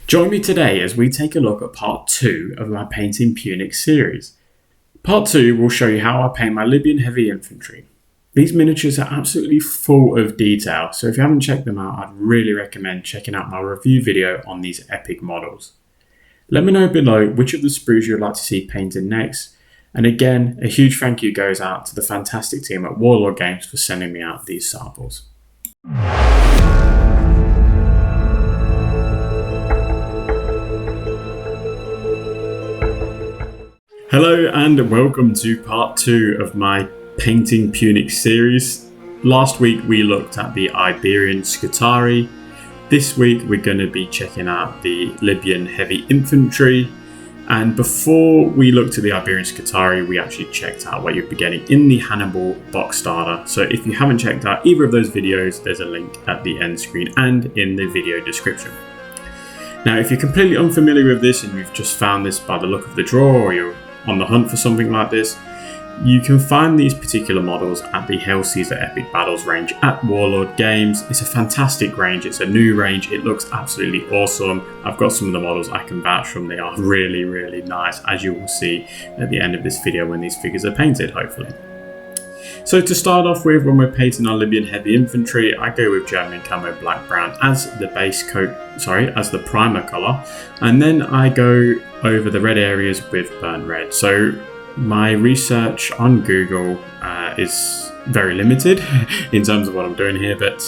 Join me today as we take a look at part 2 of my Painting Punic series. Part 2 will show you how I paint my Libyan heavy infantry. These miniatures are absolutely full of detail, so if you haven't checked them out, I'd really recommend checking out my review video on these epic models. Let me know below which of the sprues you'd like to see painted next, and again, a huge thank you goes out to the fantastic team at Warlord Games for sending me out these samples. Hello and welcome to part 2 of my Painting Punic series. Last week we looked at the Iberian Scutari. This week we're going to be checking out the Libyan heavy infantry. And before we looked at the Iberian Scutari, we actually checked out what you'd be getting in the Hannibal box starter. So if you haven't checked out either of those videos, there's a link at the end screen and in the video description. Now, if you're completely unfamiliar with this and you've just found this by the look of the draw, or you're on the hunt for something like this, you can find these particular models at the Hail Caesar Epic Battles range at Warlord Games. It's a fantastic range, it's a new range, it looks absolutely awesome. I've got some of the models I can vouch from, they are really nice, as you will see at the end of this video when these figures are painted, hopefully. So to start off with, when we're painting our Libyan heavy infantry, I go with German camo black brown as the base coat, as the primer colour, and then I go over the red areas with burnt red. So my research on Google is very limited in terms of what I'm doing here, but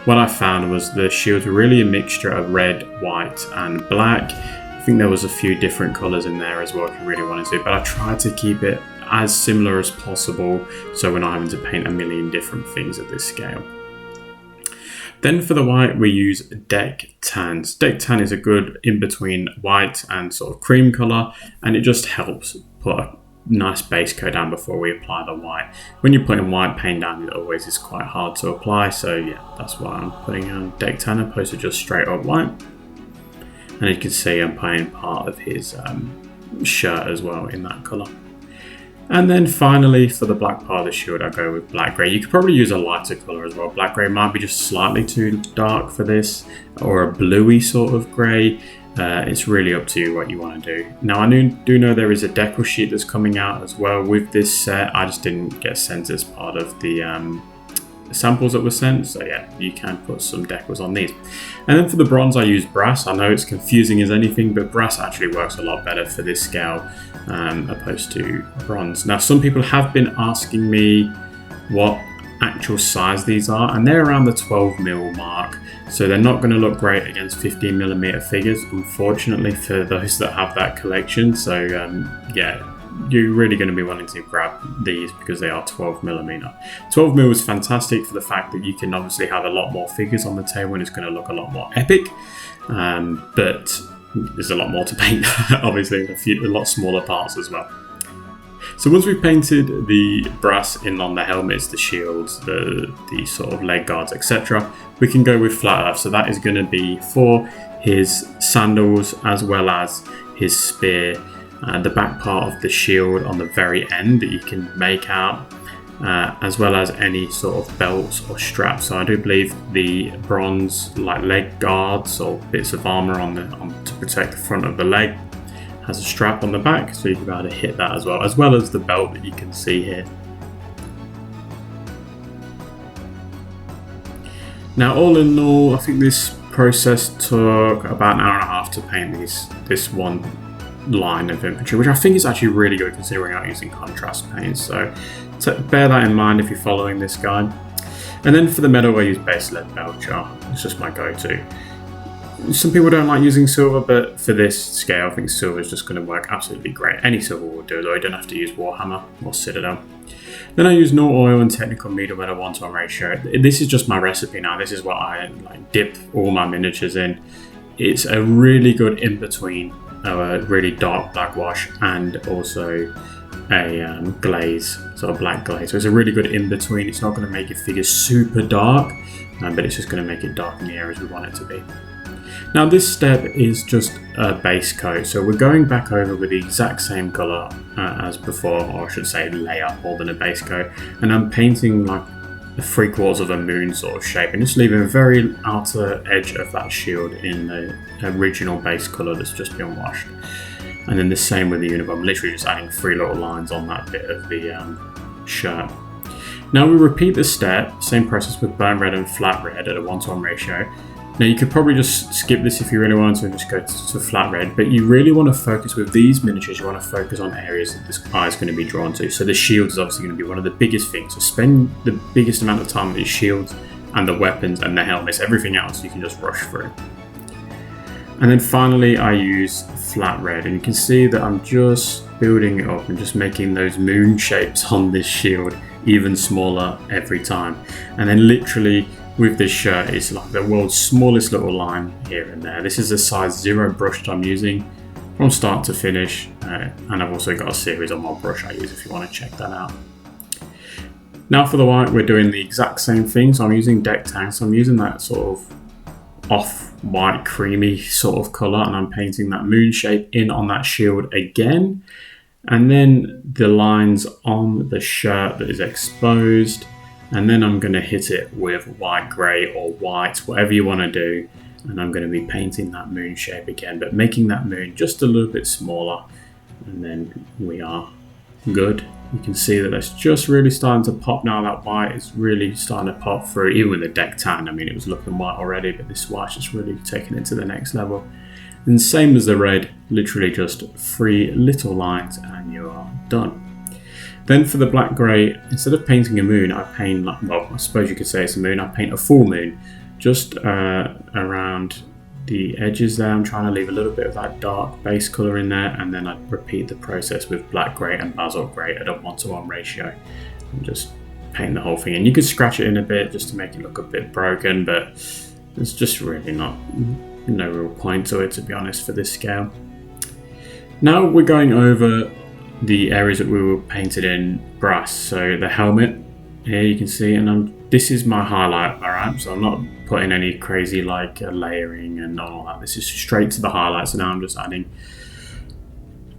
what I found was the shields were really a mixture of red, white and black. I think there was a few different colours in there as well if you really wanted to, but I tried to keep it as similar as possible so we're not having to paint a million different things at this scale. Then for the white we use deck tans. Deck tan is a good in between white and sort of cream colour, and it just helps put a nice base coat down before we apply the white. When you're putting white paint down, it always is quite hard to apply, so yeah, that's why I'm putting on deck tan opposed to just straight up white. And you can see I'm painting part of his shirt as well in that colour. And then finally, for the black part of the shield, I go with black grey. You could probably use a lighter colour as well. Black grey might be just slightly too dark for this, or a bluey sort of grey. It's really up to you what you want to do. Now, I do know there is a decal sheet that's coming out as well with this set. I just didn't get sent as part of the samples that were sent, so yeah, you can put some decals on these. And then for the bronze I use brass. I know it's confusing as anything, but brass actually works a lot better for this scale opposed to bronze. Now, some people have been asking me what actual size these are, and they're around the 12mm mark, so they're not going to look great against 15mm figures, unfortunately, for those that have that collection. So yeah, you're really going to be wanting to grab these because they are 12mm. 12mm is fantastic for the fact that you can obviously have a lot more figures on the table and it's going to look a lot more epic, but there's a lot more to paint, obviously, a lot smaller parts as well. So once we've painted the brass in on the helmets, the shields, the sort of leg guards, etc., we can go with flat earth. So that is going to be for his sandals as well as his spear, the back part of the shield on the very end that you can make out, as well as any sort of belts or straps. So I do believe the bronze leg guards or bits of armor to protect the front of the leg has a strap on the back, so you can be able to hit that as well as the belt that you can see here. Now, all in all, I think this process took about an hour and a half to paint this one line of infantry, which I think is actually really good considering I'm using contrast paints, so bear that in mind if you're following this guide. And then for the metal I use base lead Belcher. It's just my go-to. Some people don't like using silver, but for this scale I think silver is just going to work absolutely great. Any silver will do, though. You don't have to use Warhammer or Citadel. Then I use no oil and technical medium at a 1:1 ratio. This is just my recipe now. This is what I dip all my miniatures in. It's a really good in-between a really dark black wash and also a glaze, so a black glaze. So it's a really good in-between. It's not going to make your figure super dark, but it's just going to make it dark in the areas we want it to be. Now this step is just a base coat, so we're going back over with the exact same colour as before, or I should say layer more than a base coat, and I'm painting 3/4 of a moon sort of shape, and just leaving a very outer edge of that shield in the original base colour that's just been washed. And then the same with the uniform, literally just adding 3 little lines on that bit of the shirt. Now we repeat this step, same process with burnt red and flat red at a 1:1 ratio. Now you could probably just skip this if you really want to and just go to flat red, but you really want to focus with these miniatures, you want to focus on areas that this eye is going to be drawn to. So the shield is obviously going to be one of the biggest things, so spend the biggest amount of time with these shields and the weapons and the helmets. Everything else you can just rush through. And then finally I use flat red, and you can see that I'm just building it up and just making those moon shapes on this shield even smaller every time. And then literally with this shirt, it's like the world's smallest little line here and there. This is a size 0 brush that I'm using from start to finish, and I've also got a series on my brush I use if you want to check that out. Now for the white, we're doing the exact same thing. So I'm using deck tan, so I'm using that sort of off-white creamy sort of colour, and I'm painting that moon shape in on that shield again, and then the lines on the shirt that is exposed, and then I'm going to hit it with white, grey or white, whatever you want to do, and I'm going to be painting that moon shape again, but making that moon just a little bit smaller, and then we are good. You can see that it's just really starting to pop now. That white is really starting to pop through, even with the deck tan. I mean, it was looking white already, but this white's just really taking it to the next level. And same as the red, literally just 3 little lines and you are done. Then for the black grey, instead of painting a moon, I paint, well, I suppose you could say it's a moon, I paint a full moon, just around the edges there. I'm trying to leave a little bit of that dark base colour in there, and then I repeat the process with black grey and basalt grey at a 1:1 ratio, and just paint the whole thing. And you could scratch it in a bit just to make it look a bit broken, but there's just really no real point to it, to be honest, for this scale. Now we're going over the areas that we were painted in brass. So the helmet here you can see, and this is my highlight, alright, so I'm not putting any crazy like layering and all that. This is straight to the highlights, and now I'm just adding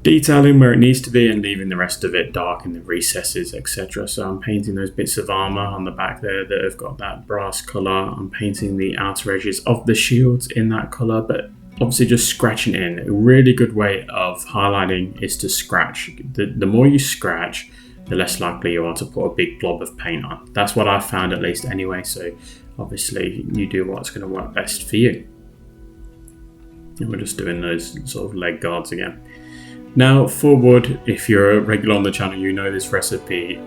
detailing where it needs to be and leaving the rest of it dark in the recesses, etc. So I'm painting those bits of armor on the back there that have got that brass color. I'm painting the outer edges of the shields in that color, but obviously just scratching in. A really good way of highlighting is to scratch. The more you scratch, the less likely you are to put a big blob of paint on. That's what I found, at least anyway, so obviously you do what's going to work best for you. And we're just doing those sort of leg guards again. Now for wood, if you're a regular on the channel, you know this recipe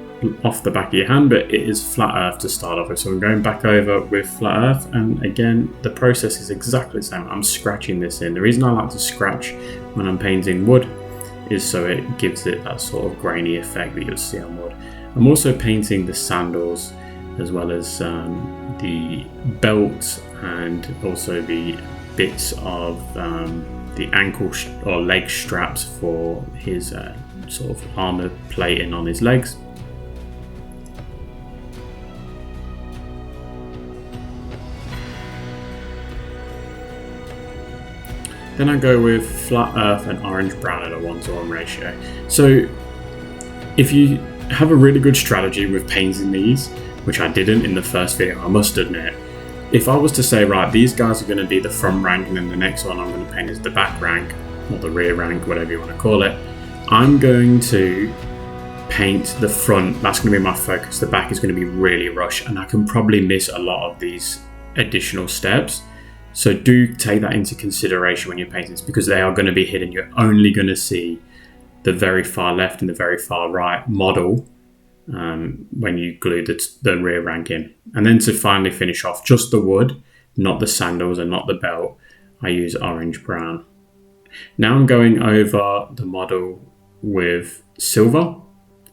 off the back of your hand, but it is flat earth to start off with. So I'm going back over with flat earth, and again the process is exactly the same. I'm scratching this in. The reason I like to scratch when I'm painting wood is so it gives it that sort of grainy effect that you'll see on wood. I'm also painting the sandals as well as the belt, and also the bits of the ankle or leg straps for his sort of armor plating on his legs. Then I go with flat earth and orange brown at a 1:1 ratio. So if you have a really good strategy with painting these, which I didn't in the first video, I must admit, if I was to say, right, these guys are going to be the front rank, and then the next one I'm going to paint is the back rank, or the rear rank, whatever you want to call it, I'm going to paint the front. That's going to be my focus. The back is going to be really rushed, and I can probably miss a lot of these additional steps. So do take that into consideration when you're painting this, because they are going to be hidden. You're only going to see the very far left and the very far right model when you glue the rear rank in. And then to finally finish off just the wood, not the sandals and not the belt, I use orange brown. Now I'm going over the model with silver.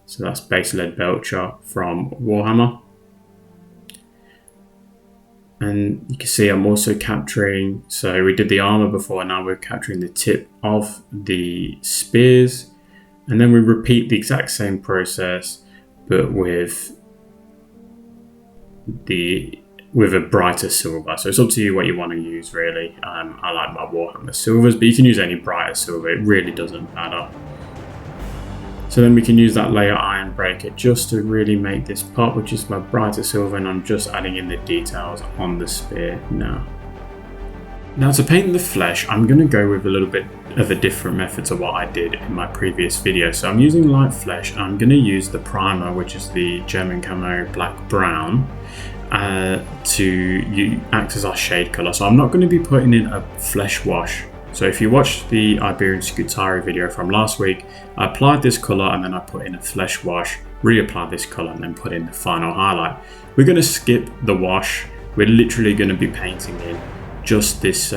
So that's base lead belcher from Warhammer. And you can see I'm also capturing, so we did the armor before, now we're capturing the tip of the spears, and then we repeat the exact same process but with a brighter silver. So it's up to you what you want to use, really. I like my Warhammer silvers, but you can use any brighter silver, it really doesn't matter. So then we can use that layer iron breaker just to really make this pop, which is my brighter silver, and I'm just adding in the details on the spear now. Now to paint the flesh, I'm going to go with a little bit of a different method to what I did in my previous video. So I'm using light flesh, and I'm going to use the primer, which is the German camo black brown, to act as our shade colour. So I'm not going to be putting in a flesh wash. So if you watched the Iberian Scutari video from last week, I applied this colour and then I put in a flesh wash, reapplied this colour and then put in the final highlight. We're going to skip the wash. We're literally going to be painting in just this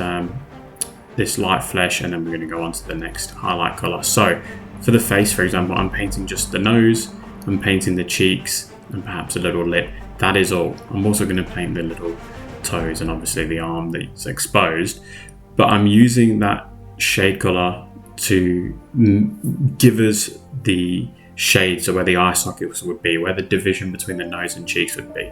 this light flesh, and then we're going to go on to the next highlight colour. So for the face, for example, I'm painting just the nose, I'm painting the cheeks and perhaps a little lip. That is all. I'm also going to paint the little toes and obviously the arm that's exposed. But I'm using that shade colour to give us the shade, so where the eye sockets would be, where the division between the nose and cheeks would be.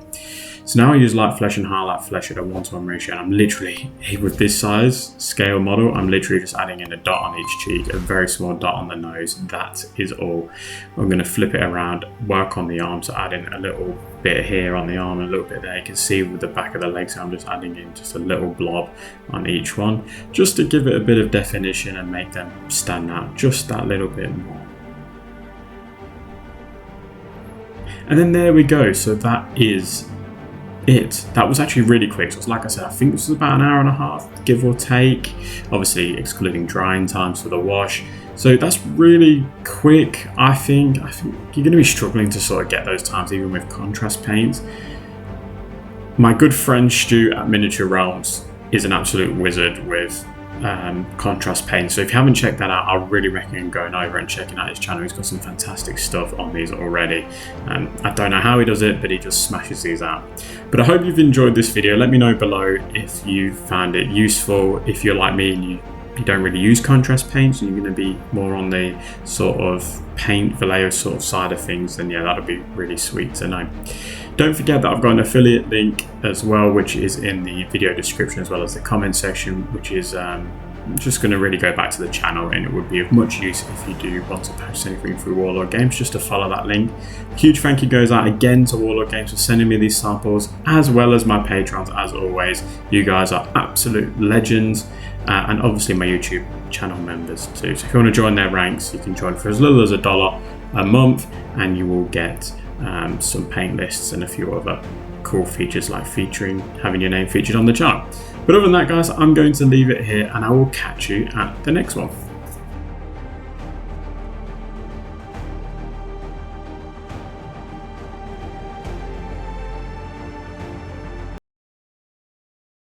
So now I use light flesh and highlight flesh at a 1:1 ratio, and I'm literally, with this size scale model, I'm literally just adding in a dot on each cheek, a very small dot on the nose. That is all. I'm going to flip it around, work on the arm, so add in a little bit here on the arm, a little bit there. You can see with the back of the legs, I'm just adding in just a little blob on each one, just to give it a bit of definition and make them stand out just that little bit more. And then there we go. So that is it. That was actually really quick. So like I said, I think this was about an hour and a half, give or take, obviously excluding drying times for the wash. So that's really quick. I think you're going to be struggling to sort of get those times even with contrast paints. My good friend Stu at Miniature Realms is an absolute wizard with contrast paint, so if you haven't checked that out, I really recommend going over and checking out his channel. He's got some fantastic stuff on these already. I don't know how he does it, but he just smashes these out. But I hope you've enjoyed this video. Let me know below if you found it useful. If you're like me and you don't really use contrast paints and you're going to be more on the sort of paint Vallejo sort of side of things, then yeah, that'll be really sweet to know. Don't forget that I've got an affiliate link as well, which is in the video description as well as the comment section, which is just going to really go back to the channel, and it would be of much use if you do want to purchase anything through Warlord Games, just to follow that link. Huge thank you goes out again to Warlord Games for sending me these samples, as well as my patrons. As always, you guys are absolute legends, and obviously my YouTube channel members too. So if you want to join their ranks, you can join for as little as $1 a month, and you will get some paint lists and a few other cool features, like having your name featured on the chart. But other than that, guys, I'm going to leave it here, and I will catch you at the next one.